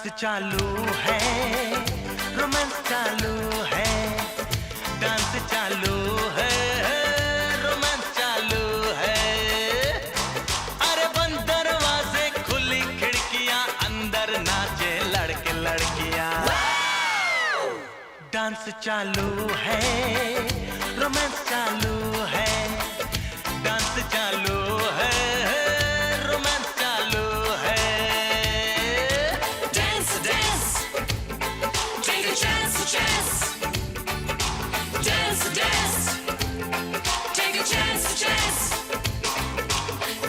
चालू है, रोमांस चालू है, डांस चालू है, रोमांस चालू है। अरे बंद दरवाजे खुली खिड़कियां, अंदर नाचे लड़के लड़कियां। डांस चालू है, रोमांस चालू है, डांस चालू है, रोमांस चालू है। Dance, dance, take a chance, chance. Dance, dance, take a chance, chance.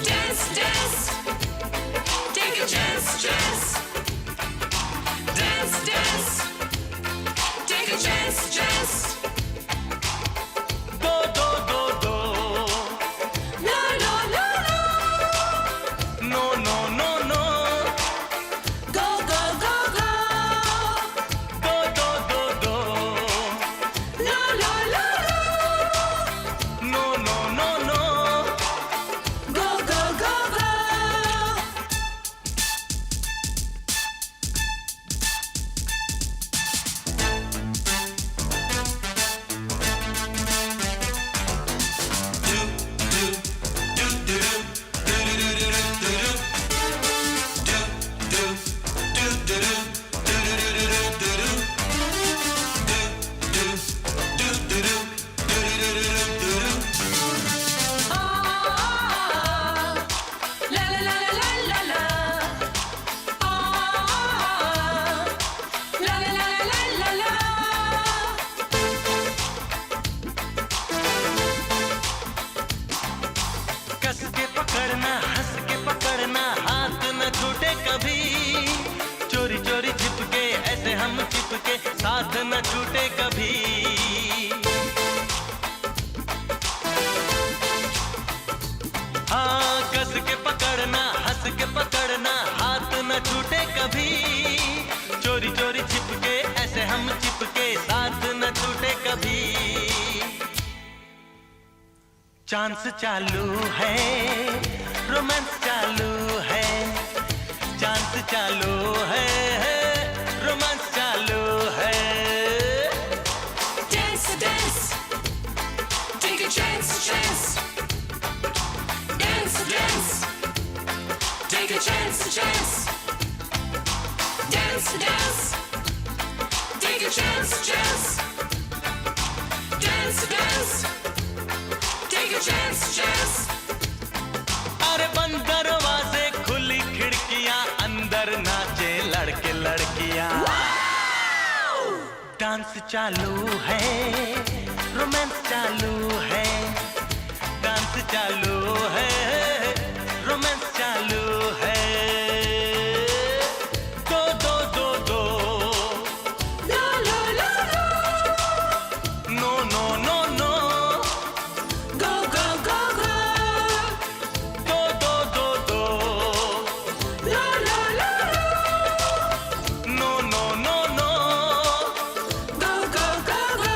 Dance, dance, take a chance, chance. Dance, dance, take a chance, chance. दो दो दो दो, No, no, no, no. नो नो नो नो, Go, go, go, go. दो दो दो दो, No, no, no, no. नो नो नो नो। Go, go, go, go. La la la la la la. La la la la la la. कस के पकड़ना, हंस के पकड़ना, हाथ न छूटे कभी। चोरी चोरी चिपके ऐसे हम चिपके, साथ न छूटे कभी। हाँ, कस के पकड़ना, हंस के पकड़ना, हाथ न छूटे कभी। चोरी चोरी चिपके ऐसे हम चिपके, साथ न छूटे कभी। चांस चालू है, रोमांस चालू है, चांस चालू है, रोमांस चालू है। Dance, dance, take a chance, chance. Dance, dance, take a chance, chance. Dance, dance, take a chance, chance. Dance, dance, take a chance, chance. अरे बंद दरवाजे खुली खिड़कियां, अंदर नाचे लड़के लड़कियां। डांस चालू है, रोमांस चालू है, डांस चालू है, रोमांस चालू है। दो दो दो दो, No, no, no, no. नो नो नो नो, Go, go, go, go. दो दो दो दो, No, no, no, no. नो नो नो नो। Go, go, go, go.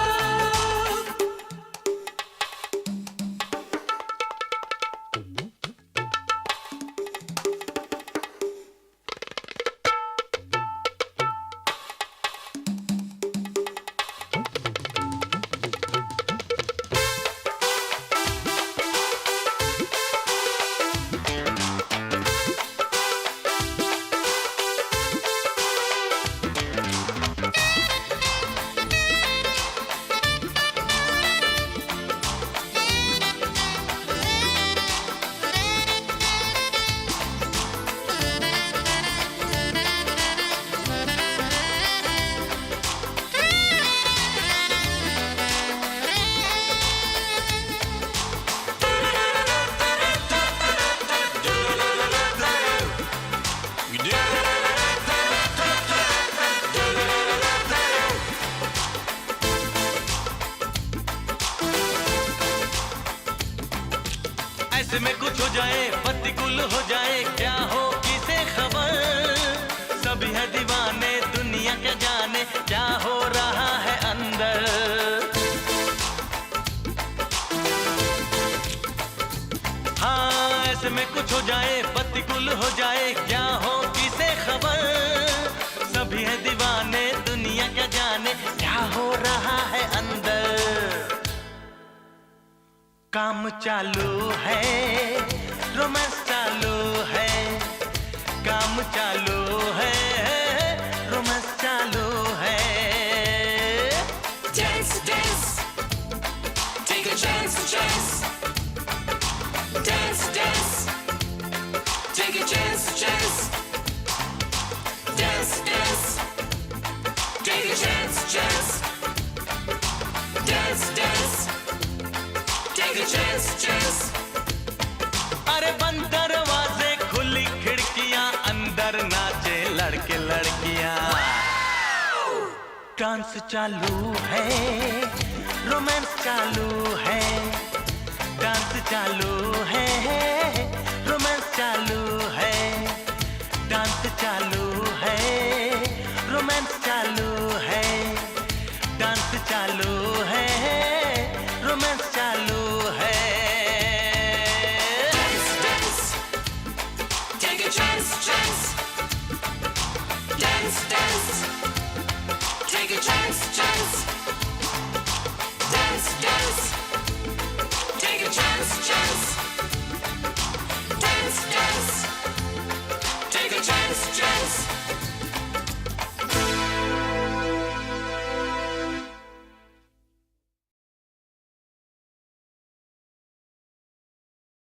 ऐसे में कुछ हो जाए, प्रतिकूल हो जाए, क्या हो किसे खबर। सभी है दीवाने, दुनिया क्या जाने, क्या हो रहा है अंदर। हाँ, ऐसे में कुछ हो जाए, प्रतिकूल हो जाए, क्या हो किसे खबर। काम चालू है, रोमांस चालू है, काम चालू है, रोमांस चालू है। Dance, dance, take a chance, chance. Dance, dance, take a chance, chance. Dance, dance, take a chance, chance. Dance, dance, take a chance, chance. अरे बंद दरवाजे खुली खिड़कियां, अंदर नाचे लड़के लड़कियां। डांस चालू है, रोमांस चालू है, डांस चालू है, रोमांस चालू है, डांस चालू